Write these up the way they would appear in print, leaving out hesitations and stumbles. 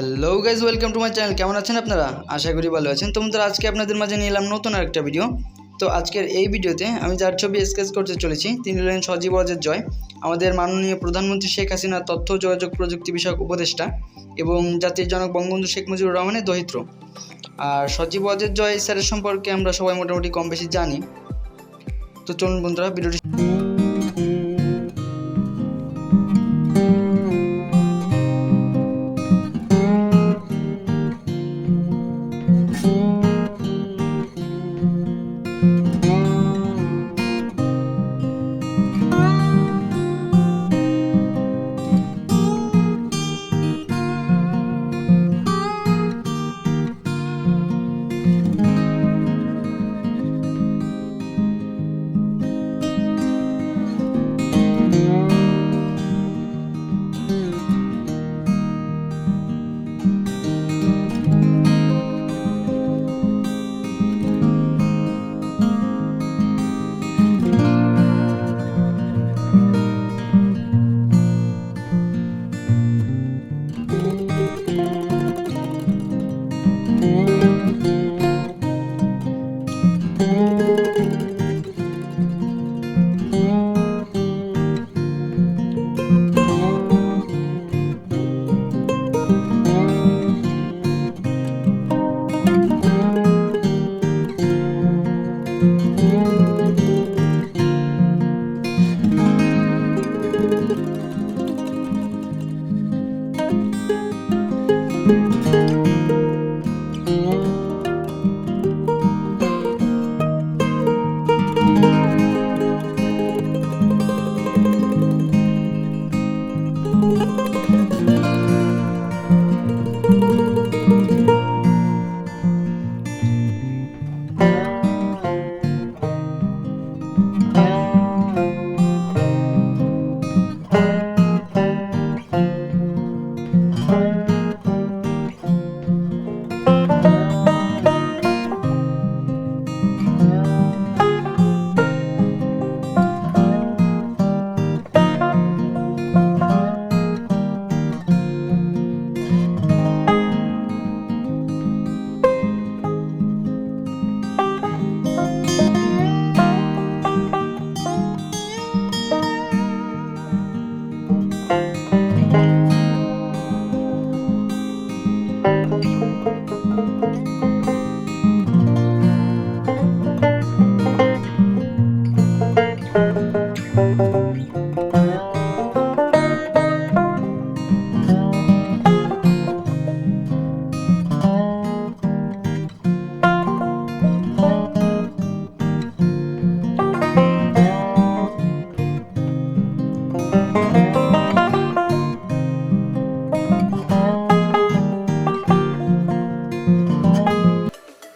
Hello guys, welcome to my channel. কেমন আছেন আপনারা? আশা করি ভালো আছেন। তো বন্ধুরা, আজকে আপনাদের মাঝে নিয়ে এলাম নতুন আরেকটা ভিডিও। তো আজকের এই ভিডিওতে আমি যার ছবি স্কেচ করতে চলেছি তিনি হলেন সজীব ওয়াজেদ জয়, আমাদের মাননীয় প্রধানমন্ত্রী শেখ হাসিনার তথ্য যোগাযোগ প্রযুক্তি বিষয়ক উপদেষ্টা এবং জাতির জনক বঙ্গবন্ধু শেখ মুজিবুর রহমানের দহিত্র। আর সজীব ওয়াজেদ জয় স্যারের সম্পর্কে আমরা সবাই মোটামুটি কম বেশি জানি। তো চলুন বন্ধুরা, ভিডিওটি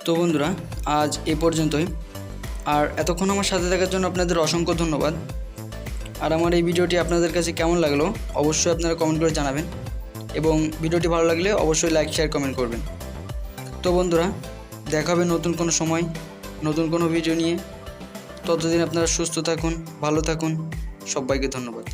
তো বন্ধুরা, আজ এই পর্যন্তই। আর এতক্ষণ আমার সাথে থাকার জন্য আপনাদের অসংখ্য ধন্যবাদ। আর আমার এই ভিডিওটি আপনাদের কাছে কেমন লাগলো অবশ্যই আপনারা কমেন্ট করে জানাবেন, এবং ভিডিওটি ভালো লাগলে অবশ্যই লাইক শেয়ার কমেন্ট করবেন। তো বন্ধুরা, দেখা হবে নতুন কোনো সময় নতুন কোনো ভিডিও নিয়ে। ততদিন আপনারা সুস্থ থাকুন, ভালো থাকুন। সবাইকে ধন্যবাদ।